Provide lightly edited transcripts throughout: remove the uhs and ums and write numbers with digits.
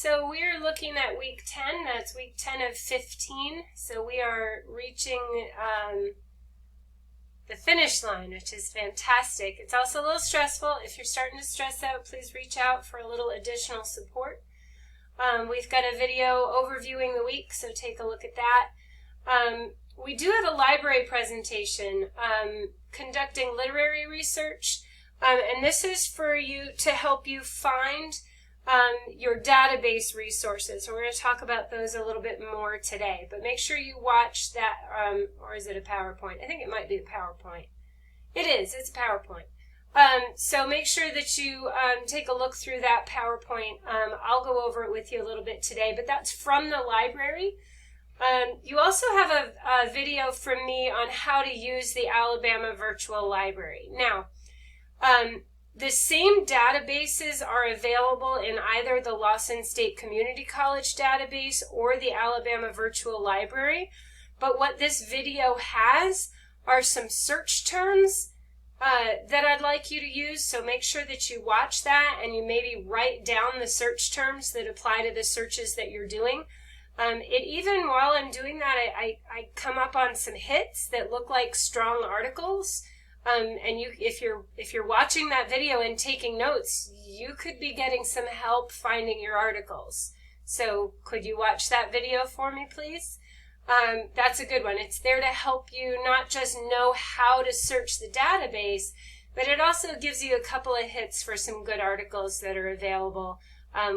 So we are looking at week 10. That's week 10 of 15. So we are reaching the finish line, which is fantastic. It's also a little stressful. If you're starting to stress out, please reach out for a little additional support. We've got a video overviewing the week, so take a look at that. We do have a library presentation conducting literary research, and this is for you to help you find your database resources. We're going to talk about those a little bit more today, but make sure you watch that, or is it a PowerPoint? I think it might be a PowerPoint. It is, it's a PowerPoint. So make sure that you take a look through that PowerPoint. I'll go over it with you a little bit today, but that's from the library. You also have a video from me on how to use the Alabama Virtual Library. Now, the same databases are available in either the Lawson State Community College database or the Alabama Virtual Library, but what this video has are some search terms that I'd like you to use, so make sure that you watch that and you maybe write down the search terms that apply to the searches that you're doing. Even while I'm doing that, I come up on some hits that look like strong articles. And if you're watching that video and taking notes, you could be getting some help finding your articles. So could you watch that video for me, please? That's a good one. It's there to help you not just know how to search the database, but it also gives you a couple of hits for some good articles that are available.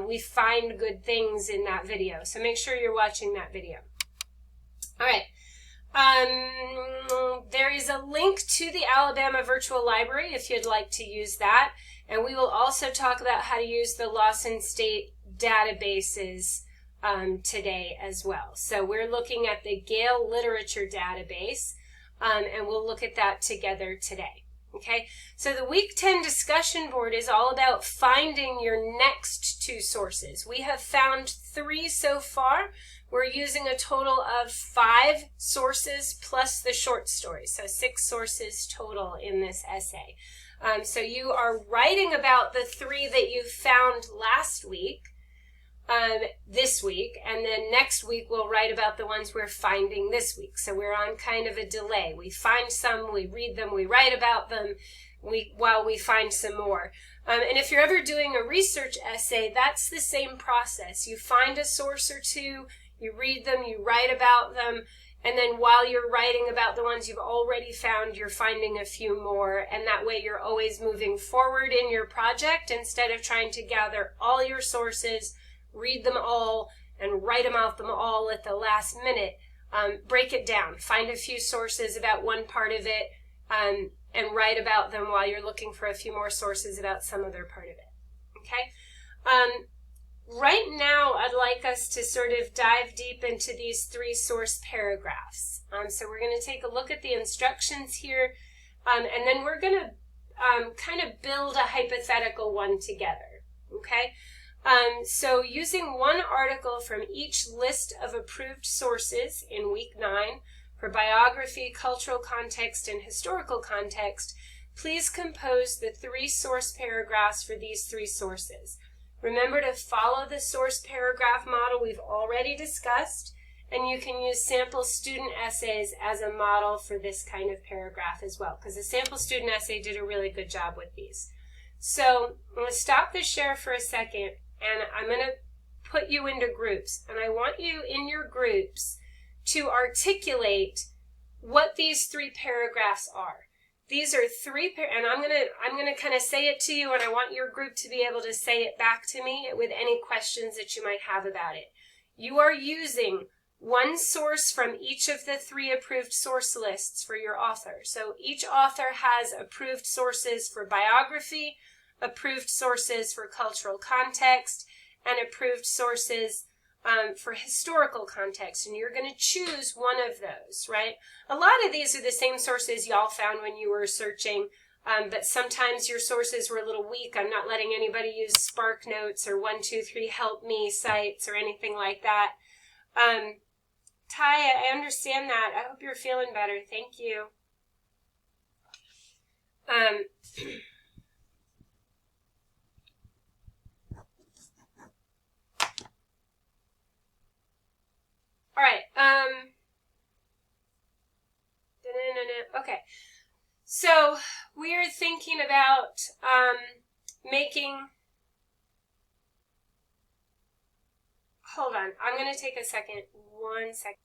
We find good things in that video, so make sure you're watching that video. All right. There is a link to the Alabama Virtual Library if you'd like to use that, and we will also talk about how to use the Lawson State databases today as well. So we're looking at the Gale Literature Database, and we'll look at that together today. Okay, so the Week 10 discussion board is all about finding your next two sources. We have found 3 so far. We're using a total of 5 sources plus the short story, so 6 sources total in this essay. So you are writing about the 3 that you found last week, this week, and then next week we'll write about the ones we're finding this week. So we're on kind of a delay. We find some, we read them, we write about them while we find some more. And if you're ever doing a research essay, that's the same process. You find a source or two, you read them, you write about them, and then while you're writing about the ones you've already found, you're finding a few more, and that way you're always moving forward in your project instead of trying to gather all your sources, read them all, and write about them all at the last minute. Break it down. Find a few sources about one part of it, and write about them while you're looking for a few more sources about some other part of it. Okay? Right now, I'd like us to sort of dive deep into these 3 source paragraphs. So we're going to take a look at the instructions here, and then we're going to kind of build a hypothetical one together. Okay? So using one article from each list of approved sources in week 9 for biography, cultural context, and historical context, please compose the 3 source paragraphs for these 3 sources. Remember to follow the source paragraph model we've already discussed, and you can use sample student essays as a model for this kind of paragraph as well, because the sample student essay did a really good job with these. So I'm going to stop the share for a second, and I'm going to put you into groups, and I want you in your groups to articulate what these 3 paragraphs are. These are 3, and I'm gonna kind of say it to you, and I want your group to be able to say it back to me with any questions that you might have about it. You are using one source from each of the 3 approved source lists for your author. So each author has approved sources for biography, approved sources for cultural context, and approved sources for historical context, and you're going to choose one of those, right? A lot of these are the same sources y'all found when you were searching, but sometimes your sources were a little weak. I'm not letting anybody use Spark Notes or 123 Help Me sites or anything like that. Ty, I understand that. I hope you're feeling better. Thank you. making, hold on, I'm going to take a second, 1 second.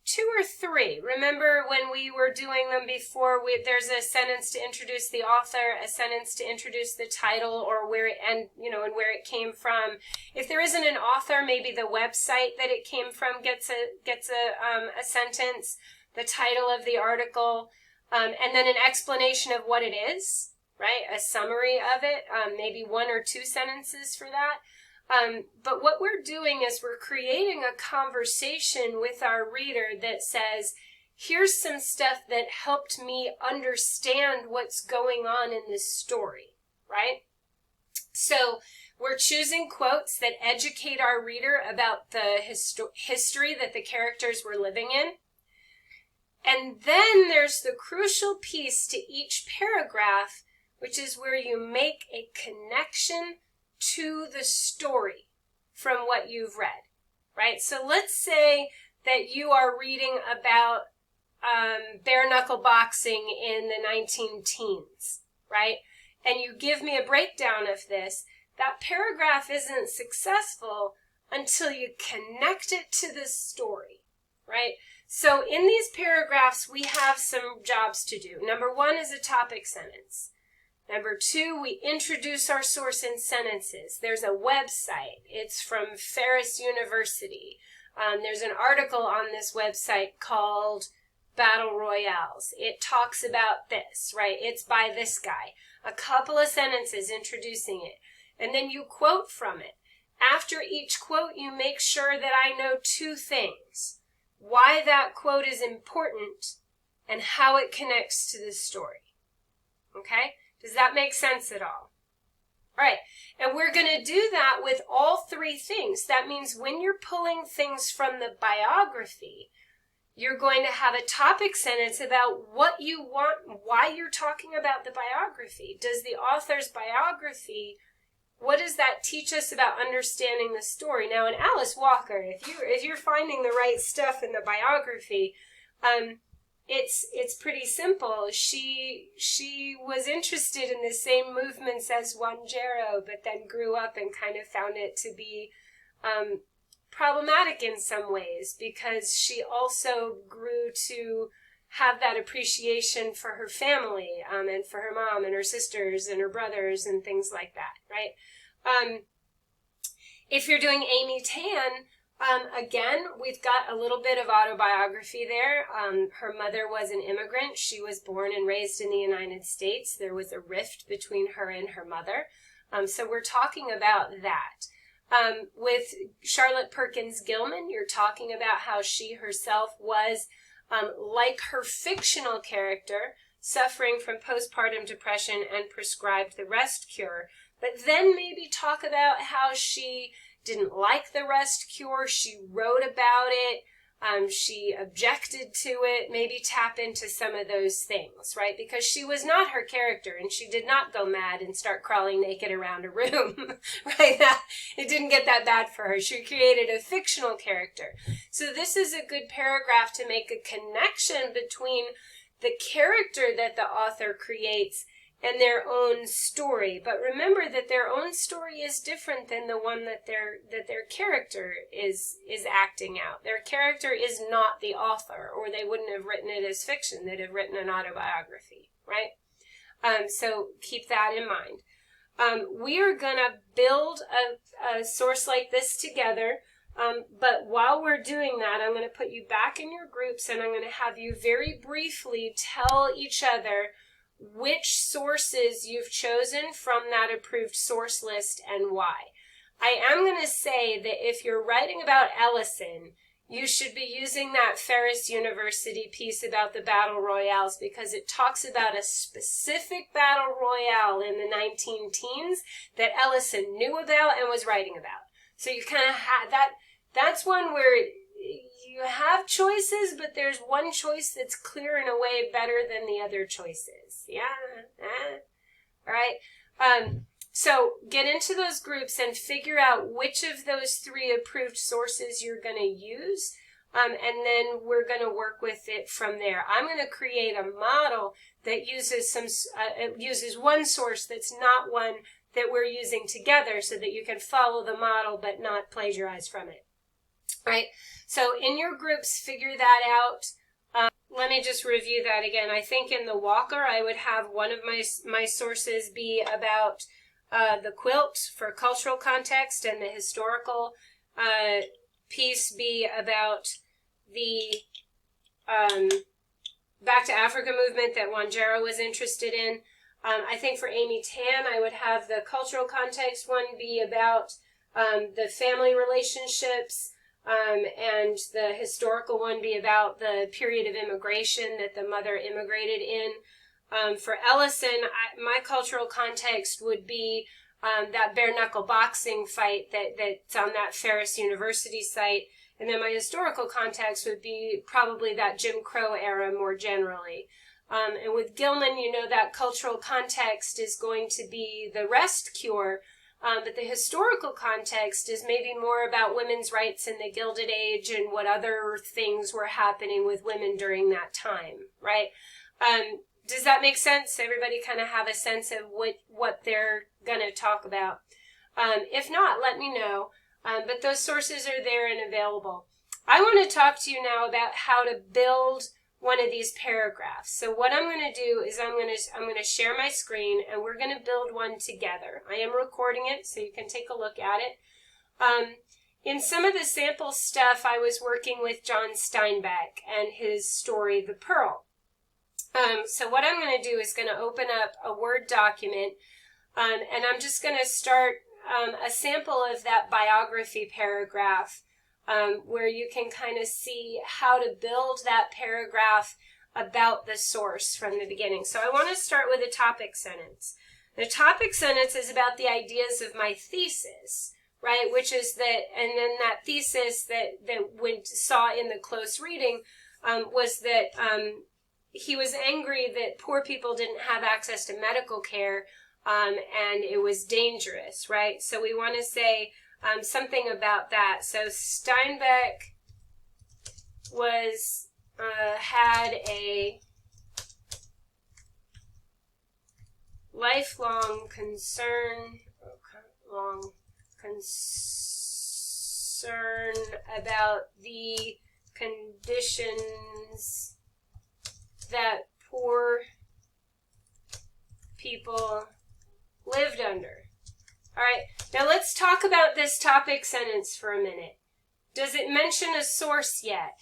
2 or 3. Remember when we were doing them before, there's a sentence to introduce the author, a sentence to introduce the title, or where it, and where it came from. If there isn't an author, maybe the website that it came from gets a sentence, the title of the article, and then an explanation of what it is, right? A summary of it, maybe 1 or 2 sentences for that. But what we're doing is we're creating a conversation with our reader that says, here's some stuff that helped me understand what's going on in this story, right? So we're choosing quotes that educate our reader about the history that the characters were living in. And then there's the crucial piece to each paragraph, which is where you make a connection to the story from what you've read, right? So let's say that you are reading about bare knuckle boxing in the 19-teens, right? And you give me a breakdown of this. That paragraph isn't successful until you connect it to the story, right? So in these paragraphs, we have some jobs to do. Number 1 is a topic sentence. Number 2, we introduce our source in sentences. There's a website. It's from Ferris University. There's an article on this website called Battle Royales. It talks about this, right? It's by this guy. A couple of sentences introducing it. And then you quote from it. After each quote, you make sure that I know 2 things. Why that quote is important and how it connects to the story. Okay? Does that make sense at all? All right, and we're going to do that with all 3 things. That means when you're pulling things from the biography, you're going to have a topic sentence about what you want, why you're talking about the biography. Does the author's biography, what does that teach us about understanding the story? Now, in Alice Walker, if you're finding the right stuff in the biography, it's pretty simple. She was interested in the same movements as Wanjero, but then grew up and kind of found it to be problematic in some ways, because she also grew to have that appreciation for her family, and for her mom and her sisters and her brothers and things like that, right? If you're doing Amy Tan, again, we've got a little bit of autobiography there. Her mother was an immigrant. She was born and raised in the United States. There was a rift between her and her mother. So we're talking about that. With Charlotte Perkins Gilman, you're talking about how she herself was, like her fictional character, suffering from postpartum depression and prescribed the rest cure. But then maybe talk about how she didn't like the rest cure, she wrote about it, she objected to it, maybe tap into some of those things, right? Because she was not her character, and she did not go mad and start crawling naked around a room, right? It didn't get that bad for her. She created a fictional character. So this is a good paragraph to make a connection between the character that the author creates and their own story. But remember that their own story is different than the one that their character is acting out. Their character is not the author, or they wouldn't have written it as fiction. They'd have written an autobiography, right? So keep that in mind. We are going to build a source like this together. But while we're doing that, I'm going to put you back in your groups, and I'm going to have you very briefly tell each other which sources you've chosen from that approved source list and why. I am going to say that if you're writing about Ellison, you should be using that Ferris University piece about the battle royales, because it talks about a specific battle royale in the 19-teens that Ellison knew about and was writing about. So you kind of have that. That's one where you have choices, but there's one choice that's clear in a way better than the other choices. Yeah? All right? So get into those groups and figure out which of those 3 approved sources you're going to use, and then we're going to work with it from there. I'm going to create a model that uses uses one source that's not one that we're using together so that you can follow the model but not plagiarize from it. Right? So in your groups, figure that out. Let me just review that again. I think in the Walker, I would have one of my sources be about the quilt for cultural context, and the historical piece be about the Back to Africa movement that Wanjero was interested in. I think for Amy Tan, I would have the cultural context one be about the family relationships, and the historical one be about the period of immigration that the mother immigrated in. For Ellison, my cultural context would be that bare knuckle boxing fight that's on that Ferris University site. And then my historical context would be probably that Jim Crow era more generally. And with Gilman, you know, that cultural context is going to be the rest cure. But the historical context is maybe more about women's rights in the Gilded Age and what other things were happening with women during that time, right? Does that make sense? Everybody kind of have a sense of what they're going to talk about. If not, let me know. But those sources are there and available. I want to talk to you now about how to build one of these paragraphs. So what I'm going to do is I'm going to share my screen, and we're going to build one together. I am recording it so you can take a look at it. In some of the sample stuff, I was working with John Steinbeck and his story, The Pearl. So what I'm going to do is going to open up a Word document, and I'm just going to start a sample of that biography paragraph, where you can kind of see how to build that paragraph about the source from the beginning. So I want to start with a topic sentence. The topic sentence is about the ideas of my thesis, right? Which is that, and then that thesis that we saw in the close reading was that he was angry that poor people didn't have access to medical care, and it was dangerous, right? So we want to say something about that. So Steinbeck was had a lifelong concern about the conditions that poor people lived under. All right, now let's talk about this topic sentence for a minute. Does it mention a source yet?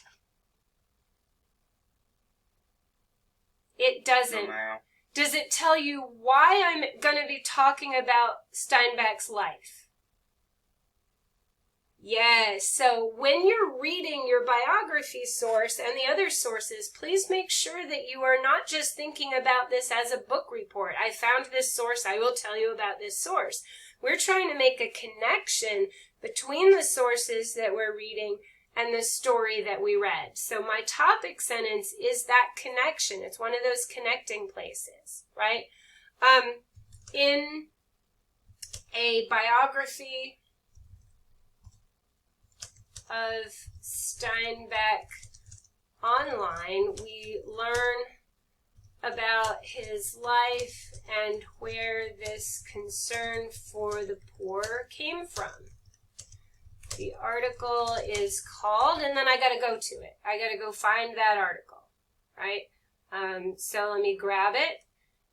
It doesn't. No. Does it tell you why I'm going to be talking about Steinbeck's life? Yes, so when you're reading your biography source and the other sources, please make sure that you are not just thinking about this as a book report. I found this source, I will tell you about this source. We're trying to make a connection between the sources that we're reading and the story that we read. So my topic sentence is that connection. It's one of those connecting places, right? In a biography of Steinbeck online, we learn about his life and where this concern for the poor came from. The article is called, and then I got to go to it. I got to go find that article, right? So let me grab it.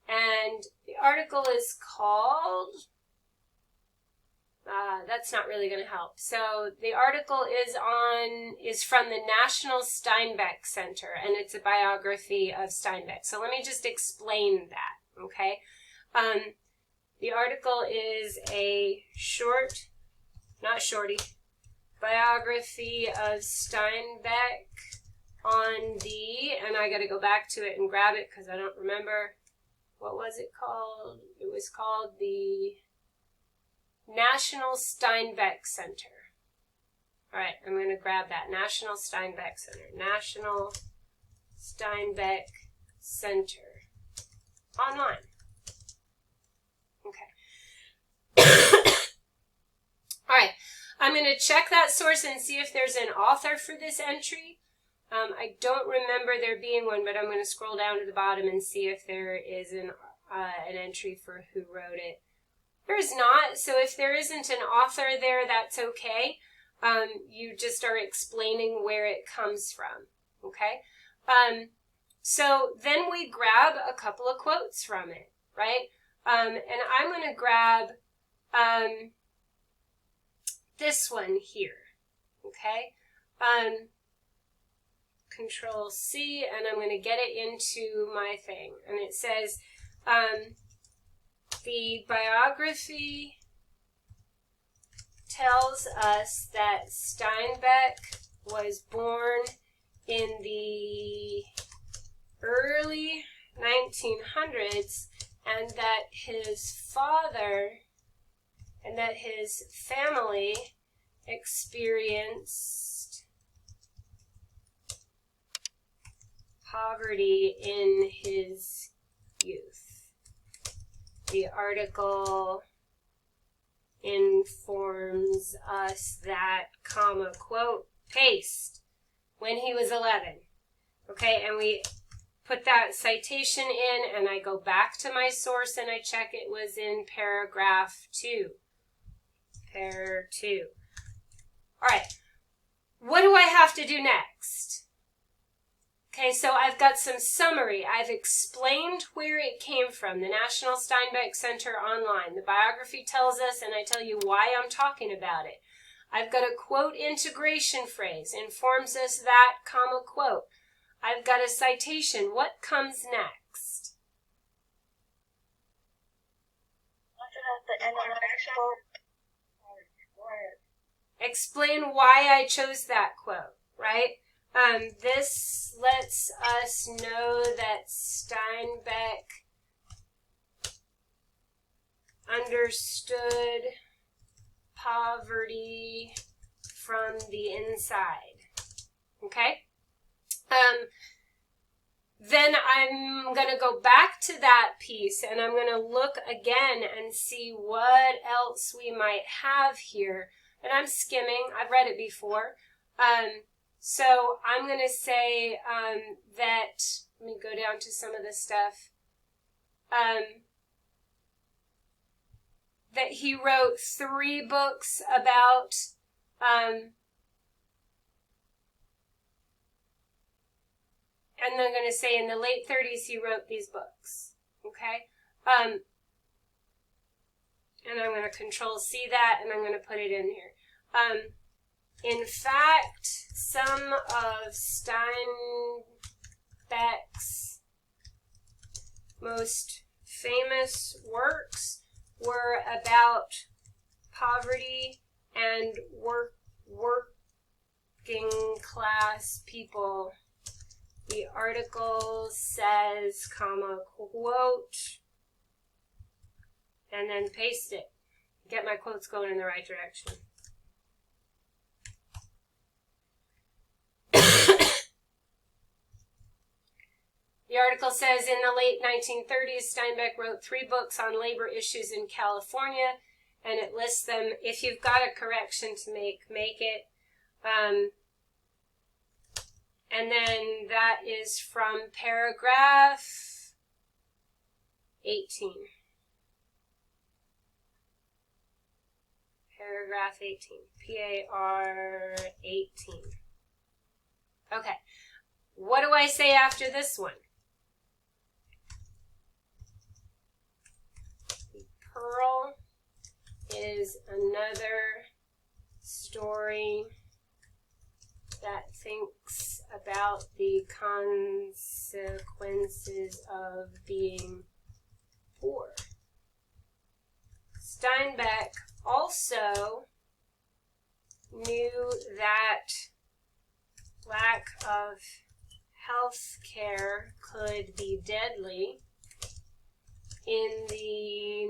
And the article is called, that's not really going to help. So the article is from the National Steinbeck Center, and it's a biography of Steinbeck. So let me just explain that, okay? The article is a biography of Steinbeck on and I got to go back to it and grab it because I don't remember. What was it called? It was called the National Steinbeck Center. All right, I'm going to grab that. National Steinbeck Center. National Steinbeck Center. Online. Okay. All right. I'm going to check that source and see if there's an author for this entry. I don't remember there being one, but I'm going to scroll down to the bottom and see if there is an entry for who wrote it. There's not, so if there isn't an author there, that's okay. You just are explaining where it comes from, okay? So then we grab a couple of quotes from it, right? And I'm going to grab this one here, okay? Control C, and I'm going to get it into my thing. And it says, the biography tells us that Steinbeck was born in the early 1900s, and that his father and that his family experienced poverty in his youth. The article informs us that, comma, quote, paste, when he was 11. Okay, and we put that citation in, and I go back to my source and I check it was in paragraph 2. Pair 2. All right, what do I have to do next? Okay, so I've got some summary. I've explained where it came from, the National Steinbeck Center online. The biography tells us, and I tell you why I'm talking about it. I've got a quote integration phrase, informs us that, comma, quote. I've got a citation. What comes next? Explain why I chose that quote, right? This lets us know that Steinbeck understood poverty from the inside. Okay? Then I'm going to go back to that piece and I'm going to look again and see what else we might have here. And I'm skimming. I've read it before. So I'm going to say that, let me go down to some of the stuff, that he wrote 3 books about and I'm going to say in the late 30s he wrote these books, okay? And I'm going to control C that, and I'm going to put it in here. In fact, some of Steinbeck's most famous works were about poverty and working class people. The article says, comma, quote, and then paste it. Get my quotes going in the right direction. The article says, in the late 1930s, Steinbeck wrote 3 books on labor issues in California, and it lists them. If you've got a correction to make it. And then that is from paragraph 18. Paragraph 18. PAR 18. Okay. What do I say after this one? Pearl is another story that thinks about the consequences of being poor. Steinbeck also knew that lack of health care could be deadly in the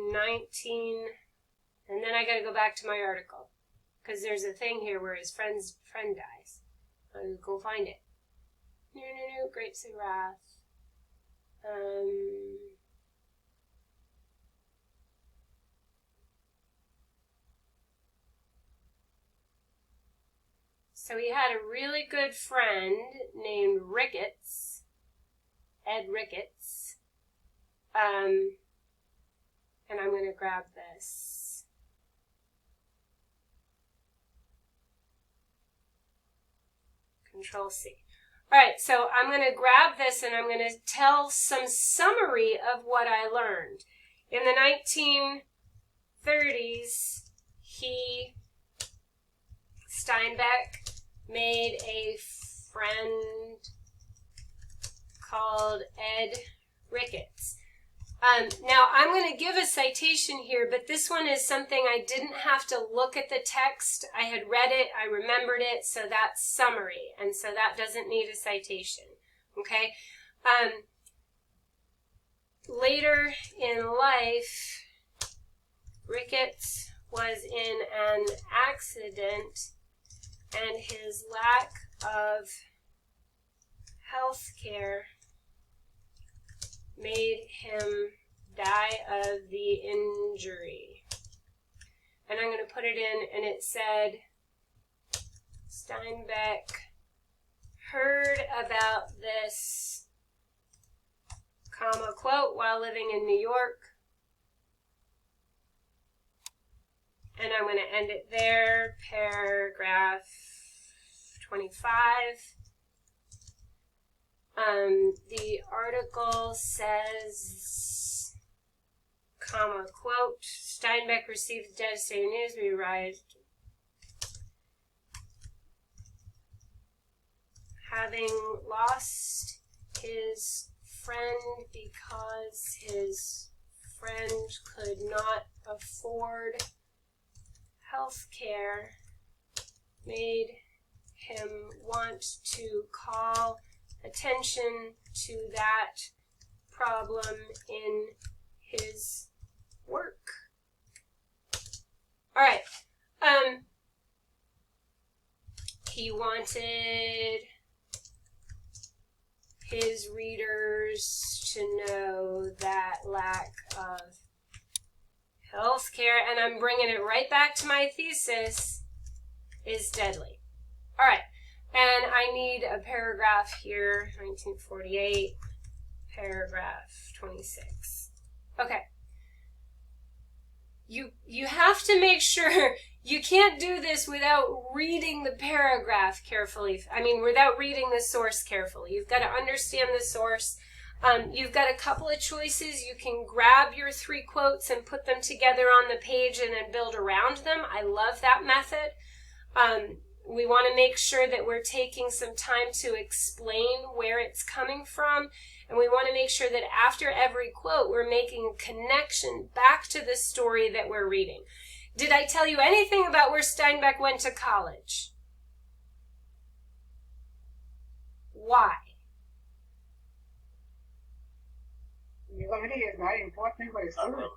and then I got to go back to my article because there's a thing here where his friend dies. I'll go find it. No, Grapes of Wrath. So he had a really good friend named Ricketts, Ed Ricketts. And I'm going to grab this. Control C. All right, so I'm going to grab this and I'm going to tell some summary of what I learned. In the 1930s, Steinbeck, made a friend called Ed Ricketts. Now, I'm going to give a citation here, but this one is something I didn't have to look at the text. I had read it, I remembered it, so that's summary, and so that doesn't need a citation, okay? Later in life, Ricketts was in an accident, and his lack of health care made him die of the injury. And I'm going to put it in, and it said, Steinbeck heard about this, comma, quote, while living in New York. And I'm going to end it there, paragraph 25. The article says, comma, quote, Steinbeck received devastating news. We arrived having lost his friend because his friend could not afford health care, made him want to call attention to that problem in his work. All right. He wanted his readers to know that lack of health care, and I'm bringing it right back to my thesis, is deadly. All right. And I need a paragraph here, 1948, paragraph 26. Okay. You have to make sure you can't do this without reading the paragraph carefully. I mean, without reading the source carefully. You've got to understand the source. You've got a couple of choices. You can grab your 3 quotes and put them together on the page and then build around them. I love that method. We want to make sure that we're taking some time to explain where it's coming from, and we want to make sure that after every quote we're making a connection back to the story that we're reading. Did I tell you anything about where Steinbeck went to college? Why? University is not important for student.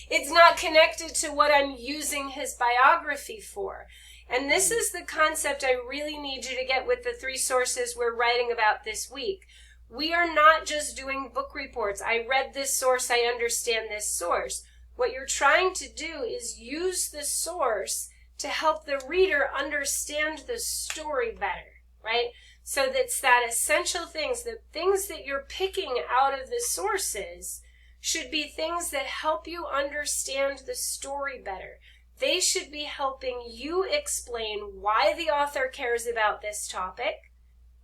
It's not connected to what I'm using his biography for. And this is the concept I really need you to get with the 3 sources we're writing about this week. We are not just doing book reports. I read this source, I understand this source. What you're trying to do is use the source to help the reader understand the story better, right? So that's that essential things, the things that you're picking out of the sources should be things that help you understand the story better. They should be helping you explain why the author cares about this topic,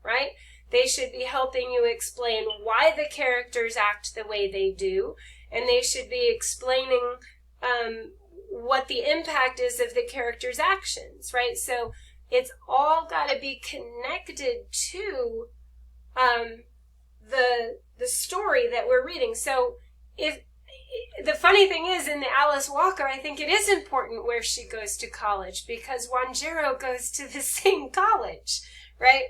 right? They should be helping you explain why the characters act the way they do, and they should be explaining what the impact is of the characters' actions, right? So it's all got to be connected to the story that we're reading. So if the funny thing is, in the Alice Walker, I think it is important where she goes to college because Wanjiro goes to the same college, right?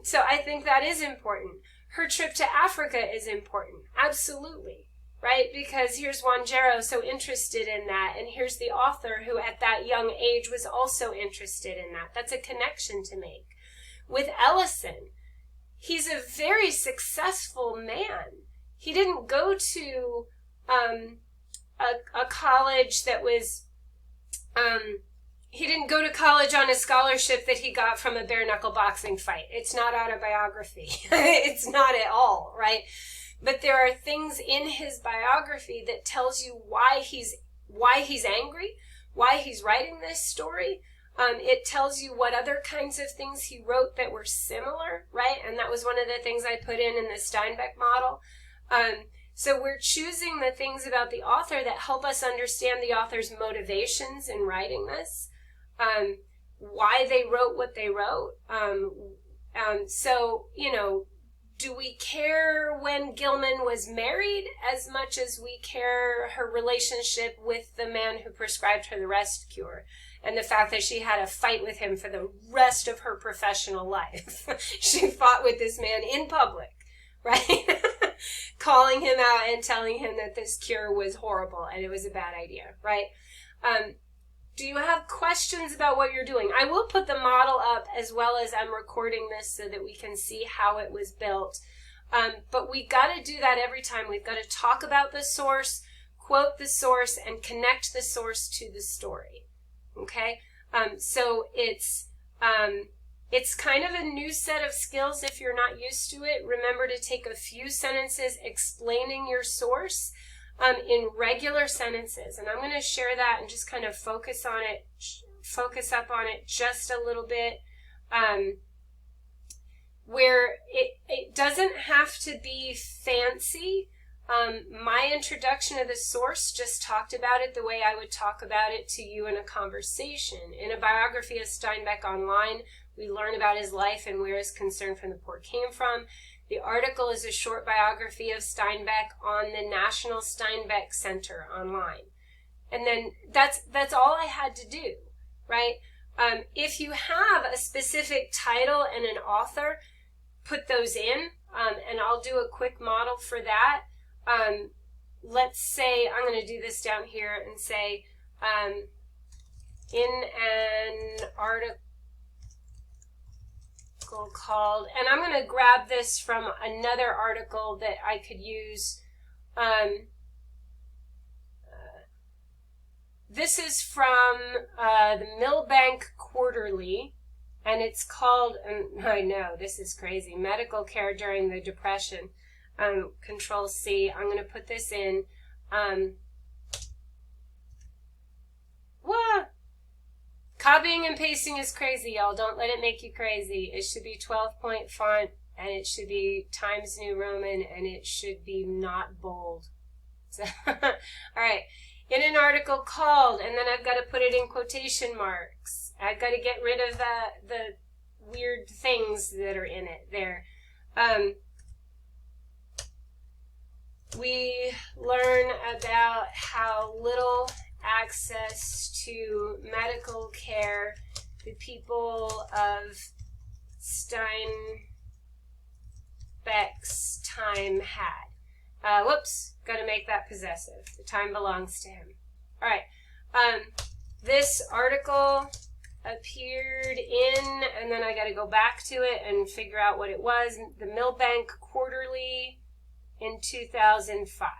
So I think that is important. Her trip to Africa is important, absolutely, right? Because here's Wanjiro so interested in that, and here's the author who at that young age was also interested in that. That's a connection to make. With Ellison, he's a very successful man. He didn't go to a college that was, he didn't go to college on a scholarship that he got from a bare knuckle boxing fight. It's not autobiography. It's not at all, right? But there are things in his biography that tells you why he's angry, why he's writing this story. It tells you what other kinds of things he wrote that were similar, right? And that was one of the things I put in the Steinbeck model. So we're choosing the things about the author that help us understand the author's motivations in writing this, why they wrote what they wrote. So, you know, do we care when Gilman was married as much as we care her relationship with the man who prescribed her the rest cure? And the fact that she had a fight with him for the rest of her professional life. She fought with this man in public, right? Calling him out and telling him that this cure was horrible and it was a bad idea, right? Do you have questions about what you're doing? I will put the model up as well as I'm recording this so that we can see how it was built. But we got to do that every time. We've got to talk about the source, quote the source, and connect the source to the story. Okay? So it's kind of a new set of skills if you're not used to it. Remember to take a few sentences explaining your source in regular sentences. And I'm going to share that and just kind of focus up on it just a little bit. Where it doesn't have to be fancy. My introduction of the source just talked about it the way I would talk about it to you in a conversation. In a biography of Steinbeck online, we learn about his life and where his concern for the poor came from. The article is a short biography of Steinbeck on the National Steinbeck Center online. And then that's all I had to do, right? If you have a specific title and an author, put those in, and I'll do a quick model for that. Let's say, I'm going to do this down here and say, in an article called, and I'm going to grab this from another article that I could use. This is from the Millbank Quarterly, and it's called, and I know, this is crazy, Medical Care During the Depression. Control C. I'm going to put this in. Copying and pasting is crazy, y'all. Don't let it make you crazy. It should be 12-point font, and it should be Times New Roman, and it should be not bold. So, all right. In an article called, and then I've got to put it in quotation marks. I've got to get rid of the weird things that are in it there. We learn about how little access to medical care the people of Steinbeck's time had. Whoops, got to make that possessive. The time belongs to him. All right. This article appeared in, and then I got to go back to it and figure out what it was, the Millbank Quarterly in 2005.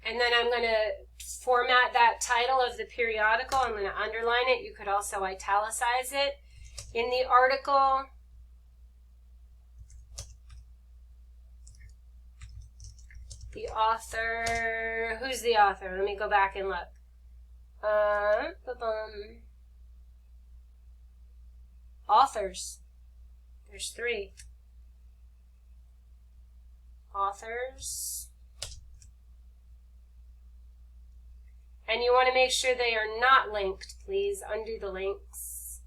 And then I'm going to format that title of the periodical. I'm going to underline it. You could also italicize it. In the article, the author, who's the author? Let me go back and look. Authors. There's 3. Authors. And you want to make sure they are not linked. Please undo the links.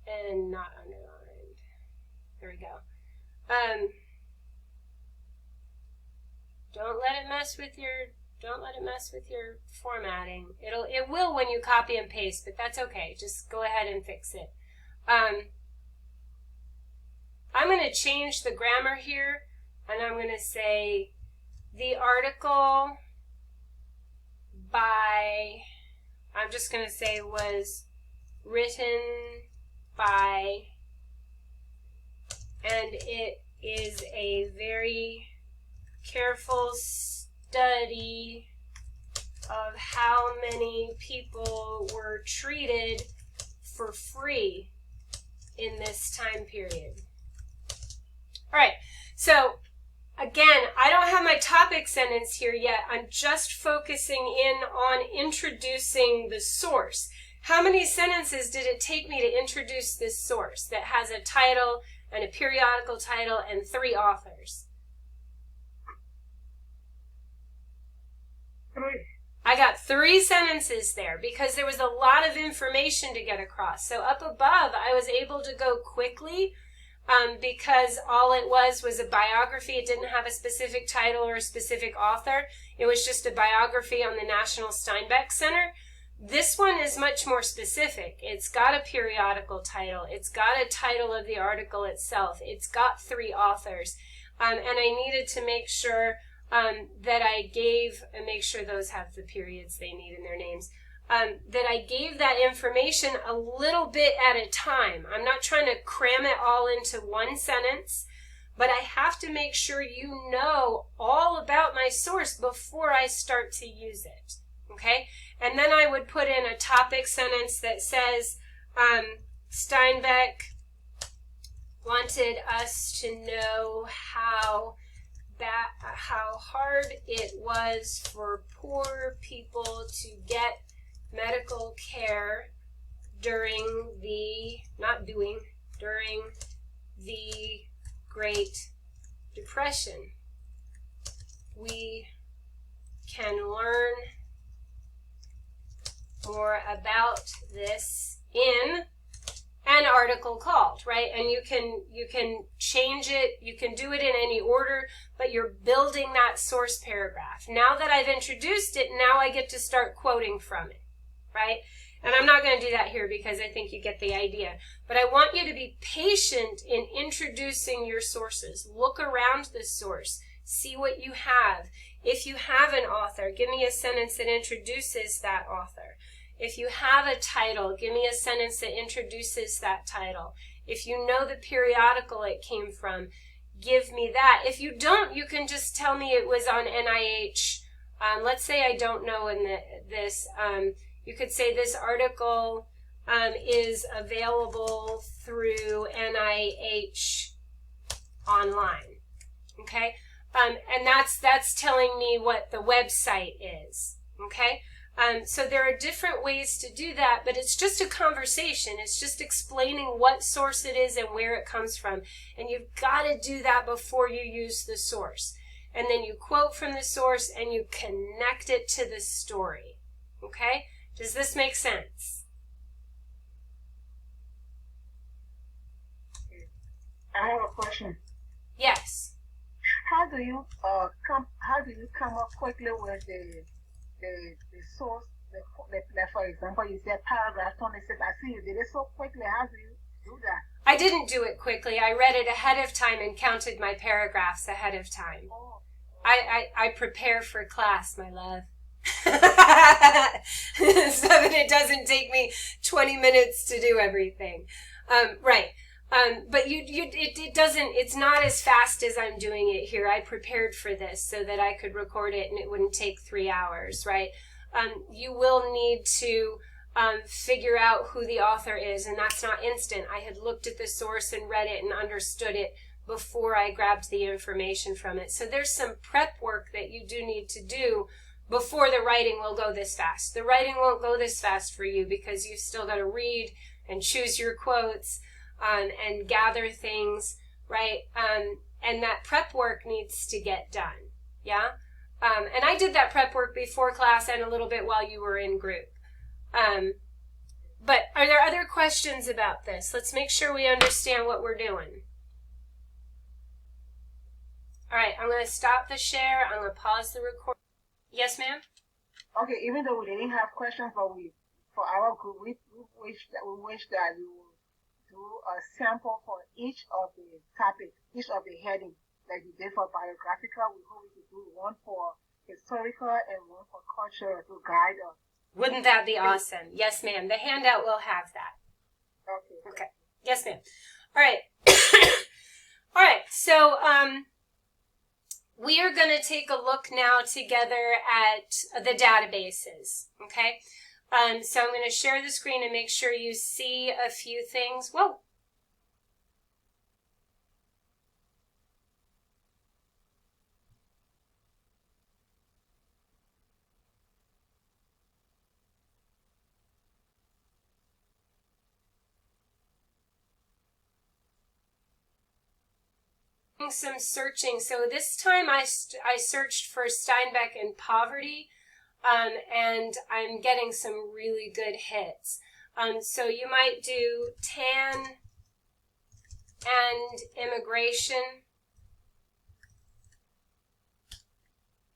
And not underlined. There we go. Don't let it mess with your formatting. It will when you copy and paste, but that's okay. Just go ahead and fix it. I'm going to change the grammar here, and I'm going to say the article by, I'm just going to say was written by, and it is a very careful study of how many people were treated for free in this time period. All right, so again, I don't have my topic sentence here yet. I'm just focusing in on introducing the source. How many sentences did it take me to introduce this source that has a title and a periodical title and 3 authors? 3. I got 3 sentences there because there was a lot of information to get across. So up above, I was able to go quickly because all it was a biography. It didn't have a specific title or a specific author. It was just a biography on the National Steinbeck Center. This one is much more specific. It's got a periodical title. It's got a title of the article itself. It's got 3 authors. And I needed to make sure that I gave, and make sure those have the periods they need in their names, that I gave that information a little bit at a time. I'm not trying to cram it all into one sentence, but I have to make sure you know all about my source before I start to use it, okay? And then I would put in a topic sentence that says, Steinbeck wanted us to know how hard it was for poor people to get medical care during the Great Depression. We can learn more about this in an article called, right? And you can change it, you can do it in any order, but you're building that source paragraph. Now that I've introduced it, now I get to start quoting from it, right? And I'm not going to do that here because I think you get the idea. But I want you to be patient in introducing your sources. Look around the source. See what you have. If you have an author, give me a sentence that introduces that author. If you have a title, give me a sentence that introduces that title. If you know the periodical it came from, give me that. If you don't, you can just tell me it was on NIH. Let's say I don't know this. You could say this article is available through NIH online. Okay? And that's telling me what the website is. Okay? So there are different ways to do that, but it's just a conversation. It's just explaining what source it is and where it comes from. And you've got to do that before you use the source. And then you quote from the source and you connect it to the story. Okay? Does this make sense? I have a question. Yes. How do you come up quickly with the source? For example, you said paragraph 26. I see you did it so quickly. How do you do that? I didn't do it quickly. I read it ahead of time and counted my paragraphs ahead of time. Oh. I prepare for class, my love. So that it doesn't take me 20 minutes to do everything. Right. But it's not as fast as I'm doing it here. I prepared for this so that I could record it and it wouldn't take 3 hours, right? You will need to figure out who the author is, and that's not instant. I had looked at the source and read it and understood it before I grabbed the information from it. So there's some prep work that you do need to do before the writing will go this fast. The writing won't go this fast for you because you've still got to read and choose your quotes and gather things, right? And that prep work needs to get done, yeah? And I did that prep work before class and a little bit while you were in group. But are there other questions about this? Let's make sure we understand what we're doing. All right, I'm going to stop the share. I'm going to pause the recording. Yes, ma'am? Okay, even though we didn't have questions, but for our group, we wish that you would do a sample for each of the topics, each of the headings that you did for biographical. We hope we could do one for historical and one for cultural to guide us. Wouldn't that be awesome? Yes, ma'am. The handout will have that. Okay. Yes, ma'am. All right. All right. So we are going to take a look now together at the databases, okay? So I'm going to share the screen and make sure you see a few things. Whoa. Some searching. So this time I searched for Steinbeck and poverty, and I'm getting some really good hits. So you might do tan and immigration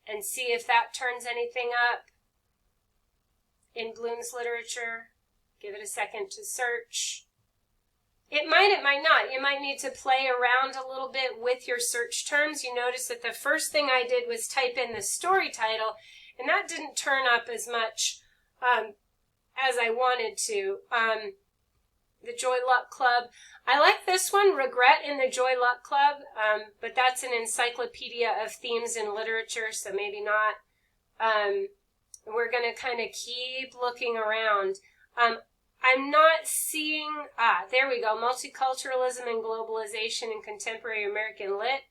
and see if that turns anything up in Bloom's literature. Give it a second to search. It might not. You might need to play around a little bit with your search terms. You notice that the first thing I did was type in the story title, and that didn't turn up as much as I wanted to. The Joy Luck Club. I like this one, Regret in the Joy Luck Club, but that's an encyclopedia of themes in literature, so maybe not. We're going to kind of keep looking around. I'm not seeing, there we go, Multiculturalism and Globalization in Contemporary American Lit.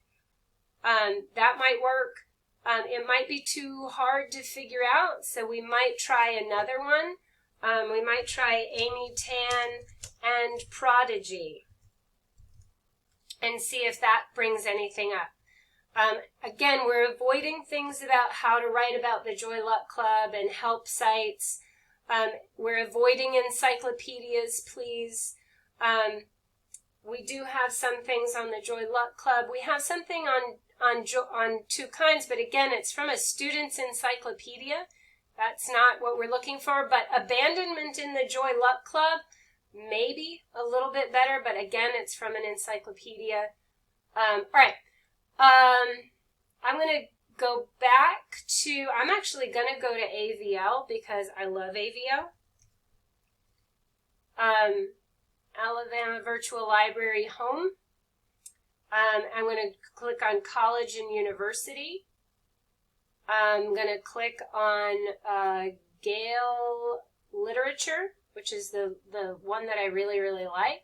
That might work. It might be too hard to figure out, so we might try another one. We might try Amy Tan and Prodigy and see if that brings anything up. Again, we're avoiding things about how to write about the Joy Luck Club and help sites. We're avoiding encyclopedias, please. We do have some things on the Joy Luck Club. We have something on Two Kinds, but again, it's from a student's encyclopedia. That's not what we're looking for, but abandonment in the Joy Luck Club, maybe a little bit better, but again, it's from an encyclopedia. All right. I'm going to go back to, I'm actually going to go to AVL because I love AVL. Alabama Virtual Library Home. I'm going to click on College and University. I'm going to click on Gale Literature, which is the one that I really, really like.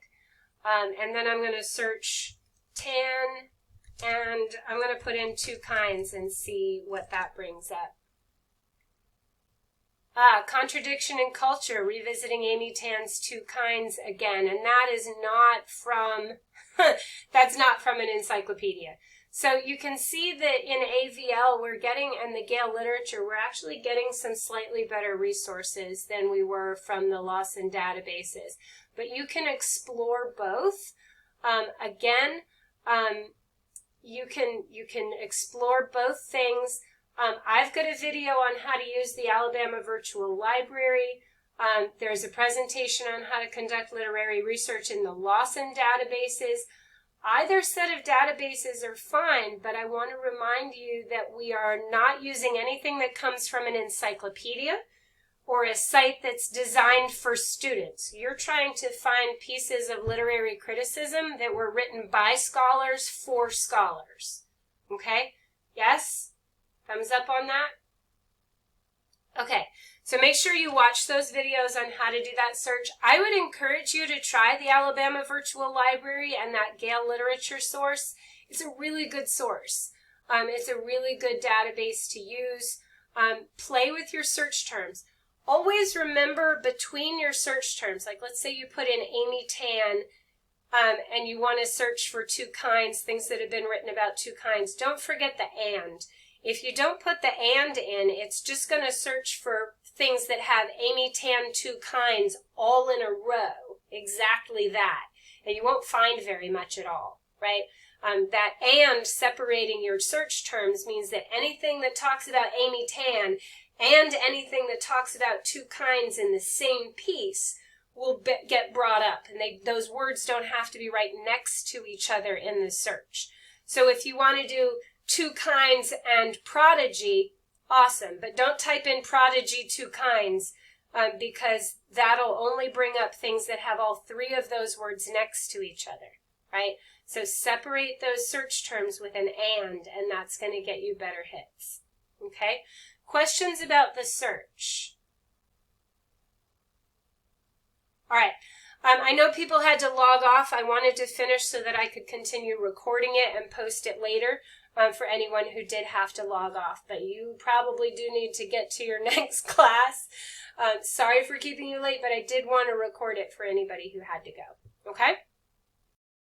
And then I'm going to search tan, and I'm going to put in Two Kinds and see what that brings up. Contradiction in Culture, revisiting Amy Tan's Two Kinds again. And that is not from, that's not from an encyclopedia. So you can see that in AVL we're getting, and the Gale literature, we're actually getting some slightly better resources than we were from the Lawson databases. But you can explore both. Again, you can explore both things. I've got a video on how to use the Alabama Virtual Library. There's a presentation on how to conduct literary research in the Lawson databases. Either set of databases are fine, but I want to remind you that we are not using anything that comes from an encyclopedia or a site that's designed for students. You're trying to find pieces of literary criticism that were written by scholars for scholars. Okay? Yes? Thumbs up on that? Okay, so make sure you watch those videos on how to do that search. I would encourage you to try the Alabama Virtual Library and that Gale literature source. It's a really good source. It's a really good database to use. Play with your search terms. Always remember between your search terms, like let's say you put in Amy Tan and you want to search for Two Kinds, things that have been written about Two Kinds. Don't forget the and. If you don't put the and in, it's just going to search for things that have Amy Tan Two Kinds all in a row, exactly that. And you won't find very much at all, right? That and separating your search terms means that anything that talks about Amy Tan and anything that talks about Two Kinds in the same piece will get brought up. And those words don't have to be right next to each other in the search. So if you want to do Two Kinds and Prodigy, awesome. But don't type in Prodigy Two Kinds because that'll only bring up things that have all three of those words next to each other. right? So separate those search terms with an and that's going to get you better hits, okay? Questions about the search? All right. I know people had to log off. I wanted to finish so that I could continue recording it and post it later for anyone who did have to log off. But you probably do need to get to your next class. Sorry for keeping you late, but I did want to record it for anybody who had to go. Okay?